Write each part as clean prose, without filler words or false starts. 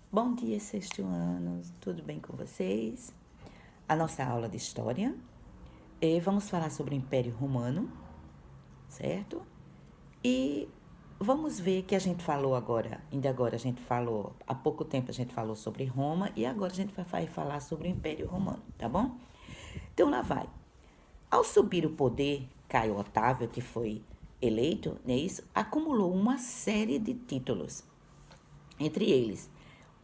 Bom dia, sexto ano, tudo bem com vocês? A nossa aula de história. Vamos falar sobre o Império Romano, certo? E vamos ver que a gente falou agora, ainda agora a gente falou, há pouco tempo a gente falou sobre Roma e agora a gente vai falar sobre o Império Romano, tá bom? Então lá vai. Ao subir o poder, Caio Otávio, que foi eleito, né, isso, acumulou uma série de títulos. Entre eles,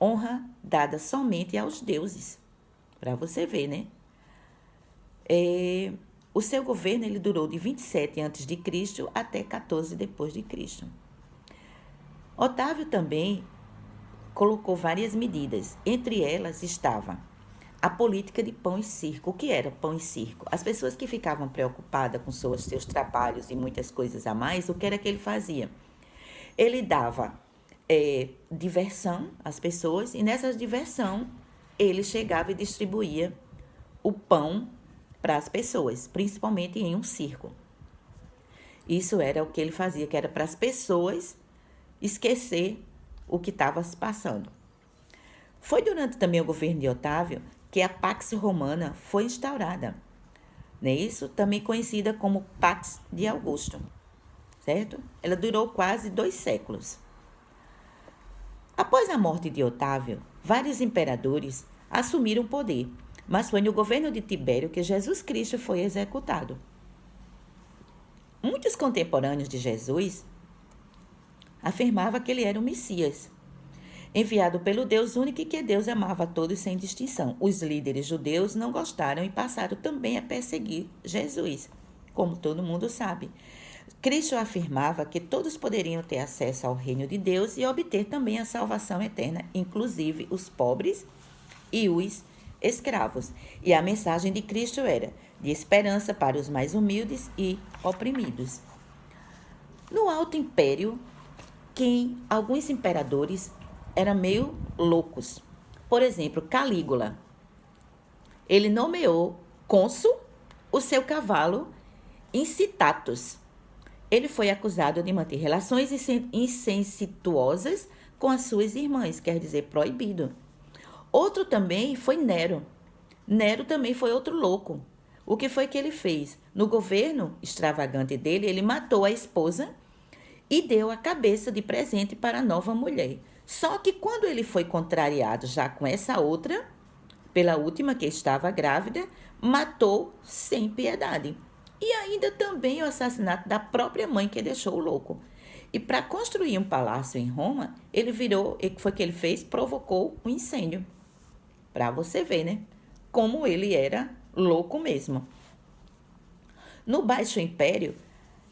honra dada somente aos deuses. Para você ver, né? O seu governo ele durou de 27 a.C. até 14 depois de Cristo. Otávio também colocou várias medidas. Entre elas estava a política de pão e circo. O que era pão e circo? As pessoas que ficavam preocupadas com seus trabalhos e muitas coisas a mais, o que era que ele fazia? Ele dava diversão às pessoas e nessa diversão ele chegava e distribuía o pão para as pessoas, principalmente em um circo. Isso era o que ele fazia, que era para as pessoas esquecer o que estava se passando. Foi durante também o governo de Otávio que a Pax Romana foi instaurada, né? Isso também conhecida como Pax de Augusto, certo? Ela durou quase 2 séculos. Após a morte de Otávio, vários imperadores assumiram o poder, mas foi no governo de Tibério que Jesus Cristo foi executado. Muitos contemporâneos de Jesus afirmavam que ele era o Messias, enviado pelo Deus único e que Deus amava a todos sem distinção. Os líderes judeus não gostaram e passaram também a perseguir Jesus, como todo mundo sabe. Cristo afirmava que todos poderiam ter acesso ao reino de Deus e obter também a salvação eterna, inclusive os pobres e os escravos. E a mensagem de Cristo era de esperança para os mais humildes e oprimidos. No Alto Império, alguns imperadores eram meio loucos. Por exemplo, Calígula. Ele nomeou cônsul o seu cavalo Incitatus. Ele foi acusado de manter relações incestuosas com as suas irmãs, quer dizer, proibido. Outro também foi Nero. Nero também foi outro louco. O que foi que ele fez? No governo extravagante dele, ele matou a esposa e deu a cabeça de presente para a nova mulher. Só que quando ele foi contrariado já com essa outra, pela última que estava grávida, matou sem piedade. E ainda também o assassinato da própria mãe que deixou o louco. E para construir um palácio em Roma, o que foi que ele fez? Provocou um incêndio. Para você ver, né? Como ele era louco mesmo. No Baixo Império,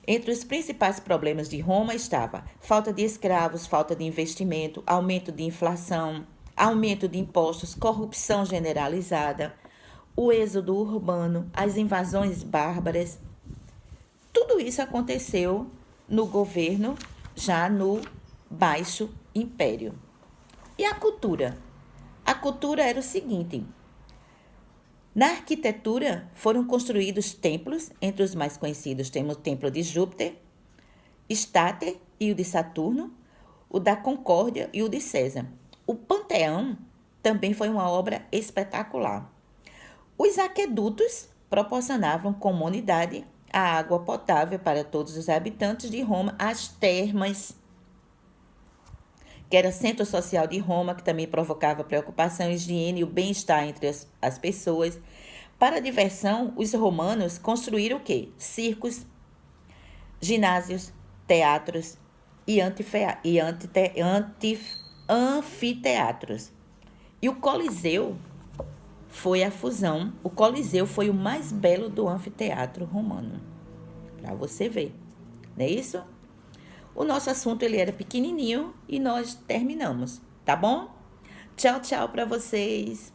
entre os principais problemas de Roma estava falta de escravos, falta de investimento, aumento de inflação, aumento de impostos, corrupção generalizada, o êxodo urbano, as invasões bárbaras. Tudo isso aconteceu no governo, já no Baixo Império. E a cultura? A cultura era o seguinte: na arquitetura foram construídos templos, entre os mais conhecidos temos o templo de Júpiter, Estáter e o de Saturno, o da Concórdia e o de César. O Panteão também foi uma obra espetacular. Os aquedutos proporcionavam comunidade a água potável para todos os habitantes de Roma, as termas, que era centro social de Roma, que também provocava preocupação, higiene e o bem-estar entre as pessoas. Para a diversão, os romanos construíram o quê? Circos, ginásios, teatros e anfiteatros. E o Coliseu foi a fusão. O Coliseu foi o mais belo do anfiteatro romano. Para você ver, não é isso? O nosso assunto ele era pequenininho e nós terminamos, tá bom? Tchau, tchau para vocês.